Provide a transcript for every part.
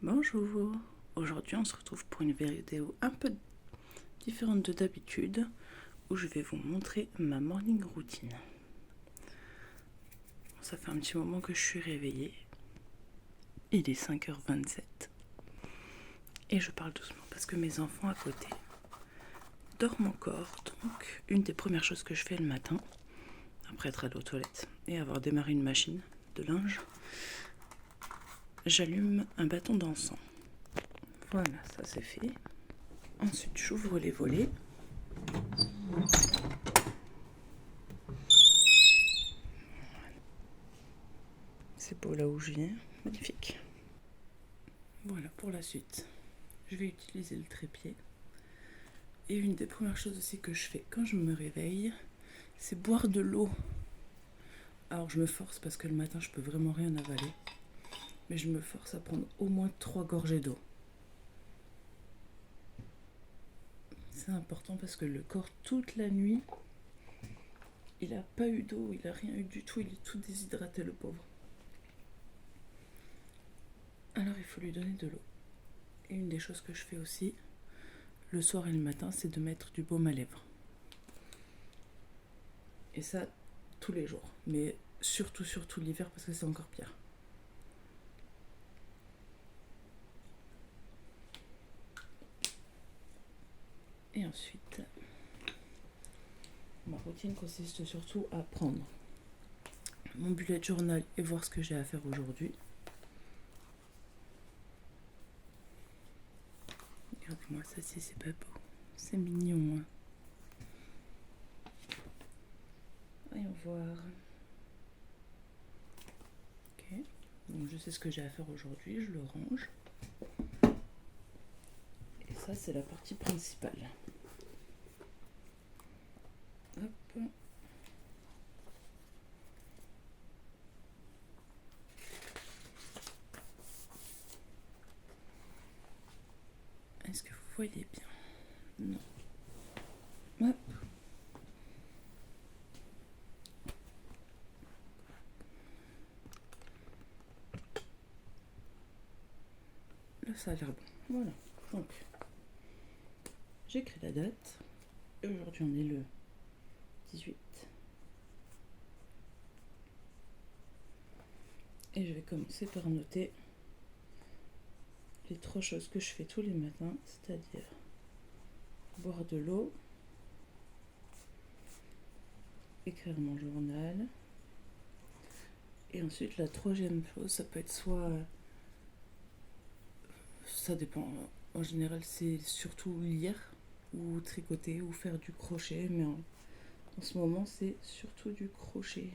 Bonjour, aujourd'hui on se retrouve pour une vidéo un peu différente de d'habitude où je vais vous montrer ma morning routine. Ça fait un petit moment que je suis réveillée, il est 5h27 et je parle doucement parce que mes enfants à côté dorment encore. Donc une des premières choses que je fais le matin, après être allée aux toilettes et avoir démarré une machine de linge, j'allume un bâton d'encens. Voilà, ça c'est fait. Ensuite, j'ouvre les volets. C'est beau là où je viens, magnifique. Voilà pour la suite. Je vais utiliser le trépied. Et une des premières choses aussi que je fais quand je me réveille, c'est boire de l'eau. Alors je me force parce que le matin je peux vraiment rien avaler. Mais je me force à prendre au moins 3 gorgées d'eau. C'est important parce que le corps toute la nuit, il a pas eu d'eau, il a rien eu du tout, il est tout déshydraté le pauvre. Alors il faut lui donner de l'eau. Et une des choses que je fais aussi, le soir et le matin, c'est de mettre du baume à lèvres. Et ça, tous les jours. Mais surtout l'hiver parce que c'est encore pire. Et ensuite, ma routine consiste surtout à prendre mon bullet journal et voir ce que j'ai à faire aujourd'hui. Regardez-moi ça, c'est pas beau. C'est mignon. Hein. Voyons voir. Ok. Donc je sais ce que j'ai à faire aujourd'hui, je le range. Et ça, c'est la partie principale. Hop. Est-ce que vous voyez bien? Non. Hop. Là, ça a l'air bon. Voilà. Donc, j'écris la date. Et aujourd'hui, on est le 18. Et je vais commencer par noter les 3 choses que je fais tous les matins, c'est-à-dire boire de l'eau, écrire mon journal, et ensuite la 3e chose, ça peut être soit, ça dépend, en général c'est surtout lire, ou tricoter, ou faire du crochet, mais en ce moment c'est surtout du crochet.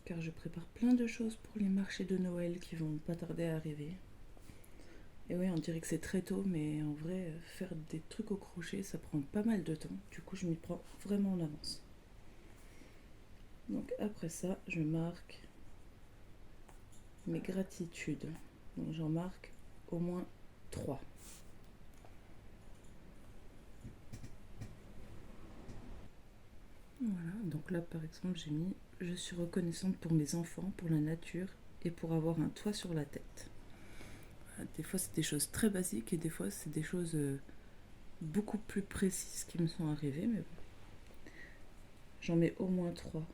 Car je prépare plein de choses pour les marchés de Noël qui vont pas tarder à arriver. Et oui, on dirait que c'est très tôt, mais en vrai, faire des trucs au crochet, ça prend pas mal de temps. Du coup, je m'y prends vraiment en avance. Donc après ça, je marque mes gratitudes. Donc j'en marque au moins 3. Voilà, donc là par exemple, j'ai mis je suis reconnaissante pour mes enfants, pour la nature et pour avoir un toit sur la tête. Des fois, c'est des choses très basiques et des fois, c'est des choses beaucoup plus précises qui me sont arrivées, mais bon. J'en mets au moins 3.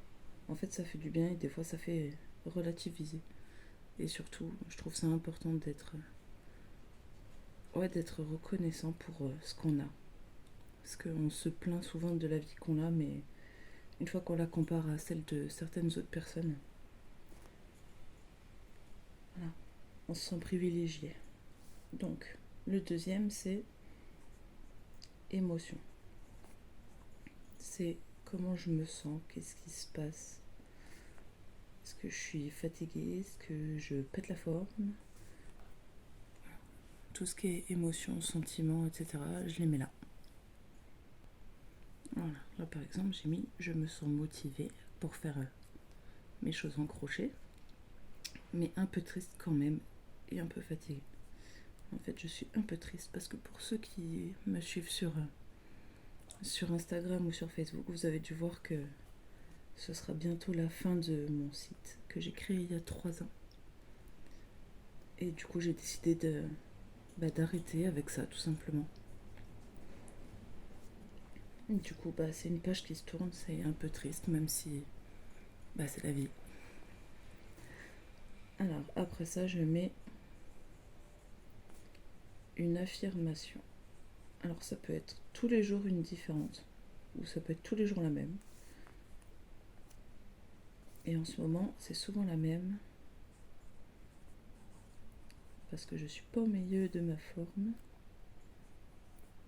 En fait, ça fait du bien et des fois, ça fait relativiser. Et surtout, je trouve ça important d'être reconnaissant pour ce qu'on a. Parce qu'on se plaint souvent de la vie qu'on a, mais une fois qu'on la compare à celle de certaines autres personnes, voilà, on se sent privilégié. Donc, le 2e, c'est émotion. C'est comment je me sens, qu'est-ce qui se passe. Est-ce que je suis fatiguée? Est-ce que je pète la forme? Tout ce qui est émotion, sentiment, etc., je les mets là. Voilà, là par exemple, j'ai mis je me sens motivée pour faire mes choses en crochet, mais un peu triste quand même et un peu fatiguée. En fait, je suis un peu triste parce que pour ceux qui me suivent sur Instagram ou sur Facebook, vous avez dû voir que ce sera bientôt la fin de mon site que j'ai créé il y a 3 ans. Et du coup, j'ai décidé d'arrêter avec ça, tout simplement. Et du coup, c'est une page qui se tourne, c'est un peu triste, même si c'est la vie. Alors, après ça, je mets une affirmation. Alors, ça peut être tous les jours une différente, ou ça peut être tous les jours la même. Et en ce moment, c'est souvent la même, parce que je suis pas au milieu de ma forme.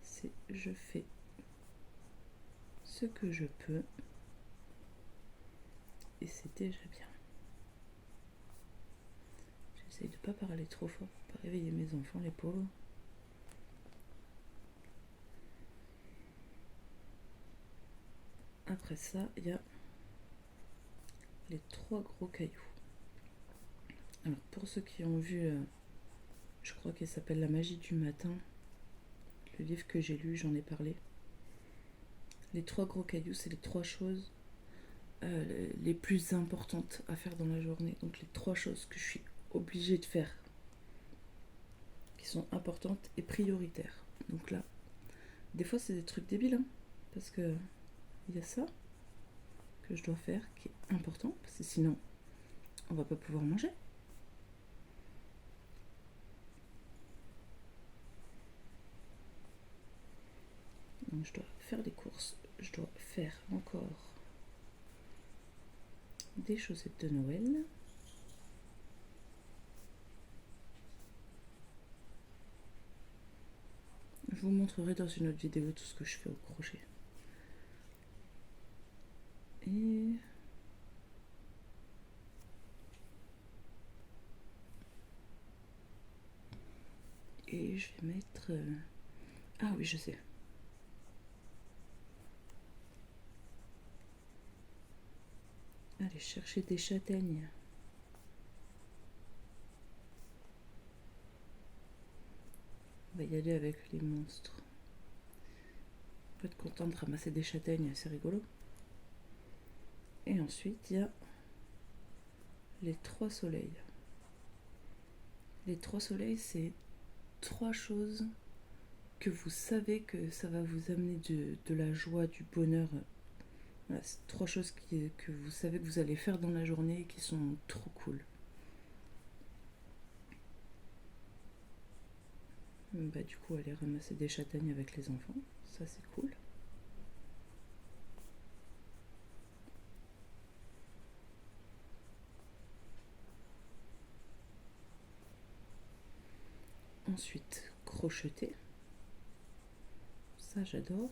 C'est je fais ce que je peux, et c'est déjà bien. J'essaye de pas parler trop fort pour pas réveiller mes enfants, les pauvres. Après ça, il y a les 3 gros cailloux. Alors pour ceux qui ont vu, je crois qu'il s'appelle La magie du matin, le livre que j'ai lu, j'en ai parlé. Les 3 gros cailloux, c'est les 3 choses les plus importantes à faire dans la journée. Donc les 3 choses que je suis obligée de faire, qui sont importantes et prioritaires. Donc là, des fois c'est des trucs débiles, hein, parce que il y a ça que je dois faire qui est important, parce que sinon on va pas pouvoir manger. Donc je dois faire des courses, je dois faire encore des chaussettes de Noël. Je vous montrerai dans une autre vidéo tout ce que je fais au crochet. Et je vais mettre... Ah oui, je sais. Aller chercher des châtaignes. On va y aller avec les monstres. On peut être content de ramasser des châtaignes, c'est rigolo. Et ensuite, il y a les 3 soleils. Les 3 soleils, c'est 3 choses que vous savez que ça va vous amener de la joie, du bonheur. Voilà, c'est 3 choses que vous savez que vous allez faire dans la journée et qui sont trop cool. Du coup, aller ramasser des châtaignes avec les enfants, ça c'est cool. Ensuite, crocheter. Ça, j'adore.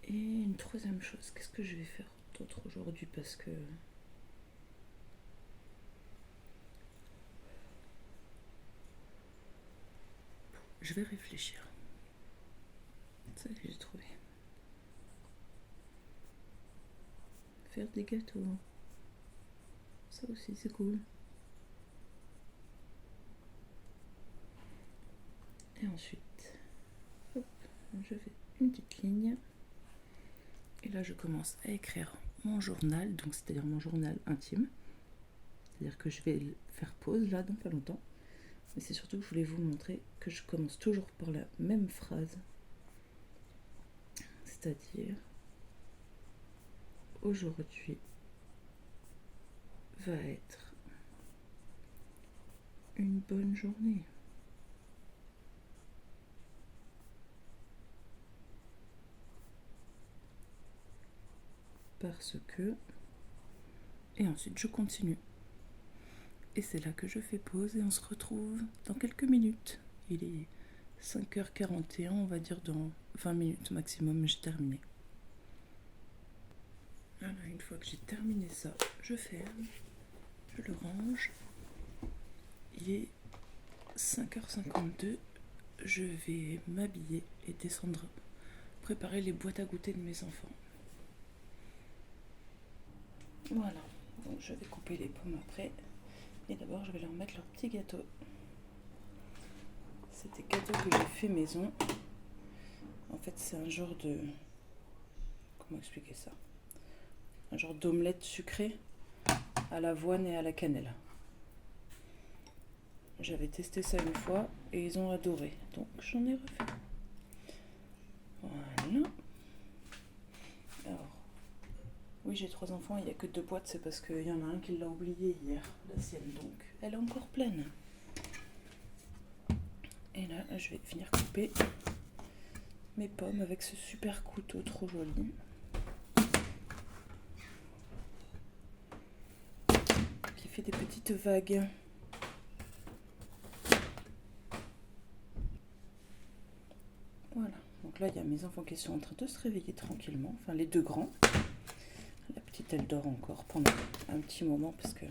Et une 3e chose, qu'est-ce que je vais faire d'autre aujourd'hui, parce que... Je vais réfléchir. Ça, j'ai trouvé. Faire des gâteaux. Ça aussi, c'est cool. Et ensuite, hop, je fais une petite ligne. Et là, je commence à écrire mon journal, donc c'est-à-dire mon journal intime. C'est-à-dire que je vais faire pause là dans pas longtemps. Mais c'est surtout que je voulais vous montrer que je commence toujours par la même phrase. C'est-à-dire, aujourd'hui va être une bonne journée. Parce que... Et ensuite, je continue. Et c'est là que je fais pause et on se retrouve dans quelques minutes. Il est 5h41, on va dire dans 20 minutes maximum, j'ai terminé. Voilà, une fois que j'ai terminé ça, je ferme, je le range. Il est 5h52, je vais m'habiller et descendre préparer les boîtes à goûter de mes enfants. Voilà, donc je vais couper les pommes après. Et d'abord, je vais leur mettre leur petit gâteau. C'est des gâteaux que j'ai fait maison. En fait, c'est un genre de... Comment expliquer ça? Un genre d'omelette sucrée à l'avoine et à la cannelle. J'avais testé ça une fois et ils ont adoré, donc j'en ai refait. Voilà. Alors, oui, j'ai 3 enfants, il n'y a que 2 boîtes, c'est parce qu'il y en a un qui l'a oublié hier, la sienne, donc elle est encore pleine. Et là, je vais venir couper mes pommes avec ce super couteau trop joli. Qui fait des petites vagues. Voilà, donc là il y a mes enfants qui sont en train de se réveiller tranquillement, enfin les 2 grands. La petite elle dort encore pendant un petit moment parce que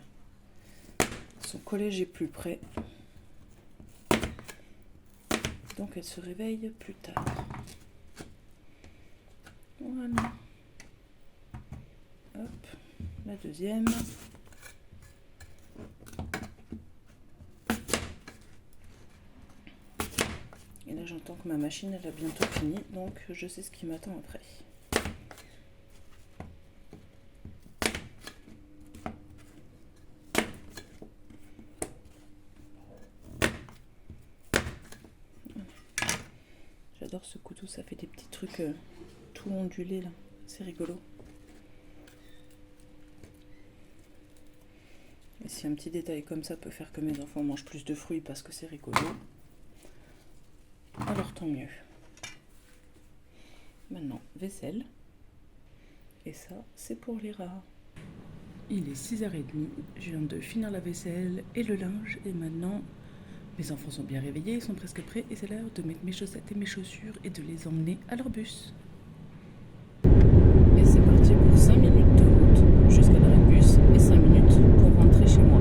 son collège est plus près. Donc elle se réveille plus tard. Voilà. Hop, la deuxième. Et là j'entends que ma machine elle a bientôt fini, donc je sais ce qui m'attend après. J'adore ce couteau, ça fait des petits trucs tout ondulés là, c'est rigolo. Et si un petit détail comme ça peut faire que mes enfants mangent plus de fruits parce que c'est rigolo, alors tant mieux. Maintenant, vaisselle. Et ça, c'est pour les rats. Il est 6h30, je viens de finir la vaisselle et le linge. Et maintenant, mes enfants sont bien réveillés, ils sont presque prêts. Et c'est l'heure de mettre mes chaussettes et mes chaussures et de les emmener à leur bus. Et c'est parti pour 5 minutes de route jusqu'à l'arrêt de bus et 5 minutes pour rentrer chez moi.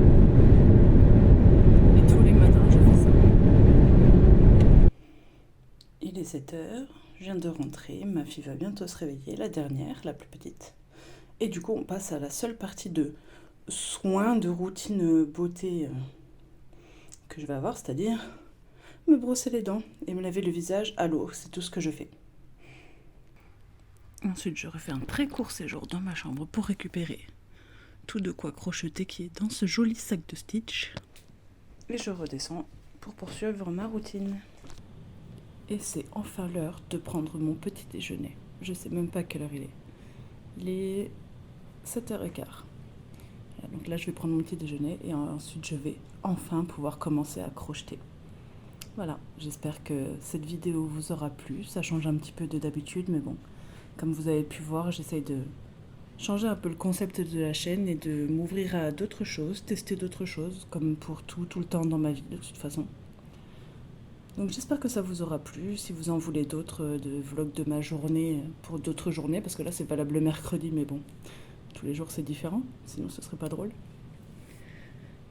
Et tous les matins, je fais ça. Il est 7h, je viens de rentrer, ma fille va bientôt se réveiller, la dernière, la plus petite. Et du coup, on passe à la seule partie de soins, de routine beauté que je vais avoir, c'est-à-dire me brosser les dents et me laver le visage à l'eau. C'est tout ce que je fais. Ensuite, je refais un très court séjour dans ma chambre pour récupérer tout de quoi crocheter qui est dans ce joli sac de Stitch. Et je redescends pour poursuivre ma routine. Et c'est enfin l'heure de prendre mon petit déjeuner. Je sais même pas quelle heure il est. Il est 7h15. Donc là, je vais prendre mon petit déjeuner et ensuite, je vais enfin pouvoir commencer à crocheter. Voilà, j'espère que cette vidéo vous aura plu. Ça change un petit peu de d'habitude, mais bon, comme vous avez pu voir, j'essaye de changer un peu le concept de la chaîne et de m'ouvrir à d'autres choses, tester d'autres choses, comme pour tout le temps dans ma vie, de toute façon. Donc j'espère que ça vous aura plu. Si vous en voulez d'autres, de vlogs de ma journée pour d'autres journées, parce que là, c'est valable le mercredi, mais bon, tous les jours, c'est différent, sinon ce serait pas drôle.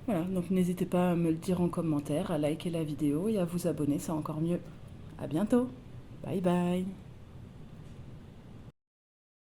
Voilà, donc n'hésitez pas à me le dire en commentaire, à liker la vidéo et à vous abonner, c'est encore mieux. À bientôt. Bye bye.